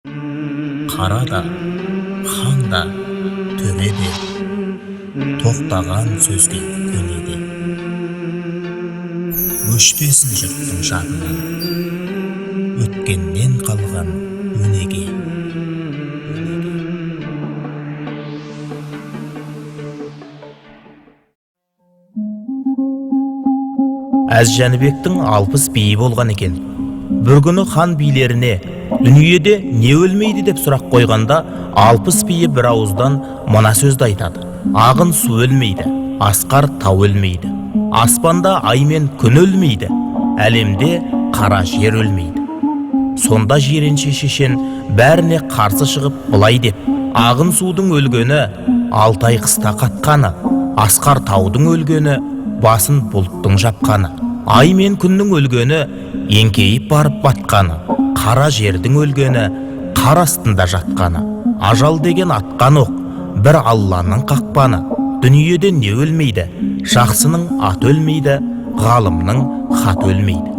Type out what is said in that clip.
Қара да, хан да, төре де, тоқтаған сөзге көнеде. Өшпесін жұрттың жадынан, өткеннен қалған өнеге. Әз Жәнібектің 60 биі болған екен. Бір күні хан билеріне дүниеде не өлмейді деп сұрақ қойғанда, 60 биі бір ауыздан мына сөзді айтады: ағын су өлмейді, асқар тау өлмейді, аспанда ай мен күн өлмейді, әлемде қара жер өлмейді. Сонда жиренше шешен бәріне қарсы шығып былай деп: ағын судың өлгені 6 ай қыста қатқаны, асқар таудың өлгені басын бұлттың жапқаны, ай мен күннің өлгені еңкейіп барып батқаны, қара жердің өлгені қар астында жатқаны, ажал деген атқан оқ бір Алланың қақпаны. Дүниеде не өлмейді, жақсының ат өлмейді, ғалымның хат өлмейді.